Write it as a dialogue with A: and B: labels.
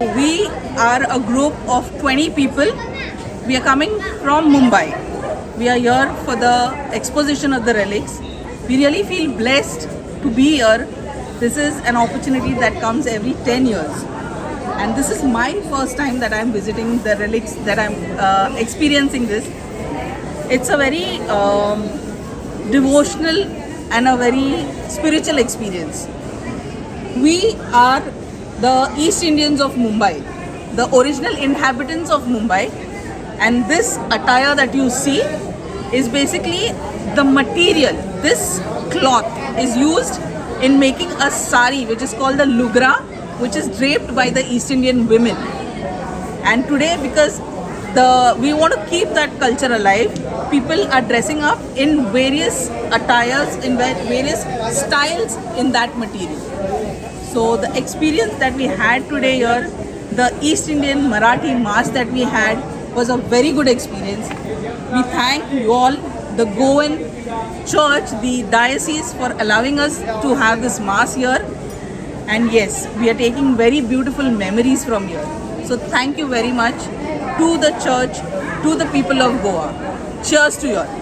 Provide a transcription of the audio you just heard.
A: We are a group of 20 people. We are coming from Mumbai. We are here for the exposition of the relics. We really feel blessed to be here. This is an opportunity that comes every 10 years. And this is my first time that I'm visiting the relics, that I'm experiencing this. It's a very devotional and a very spiritual experience. We are the East Indians of Mumbai, the original inhabitants of Mumbai, and this attire that you see is basically the material. This cloth is used in making a sari, which is called the lugra, which is draped by the East Indian women. And today, because we want to keep that culture alive, people are dressing up in various attires, in various styles in that material. So the experience that we had today here, the East Indian Marathi Mass that we had, was a very good experience. We thank you all, the Goan Church, the diocese, for allowing us to have this Mass here. And yes, we are taking very beautiful memories from here. So thank you very much to the church, to the people of Goa. Cheers to you all.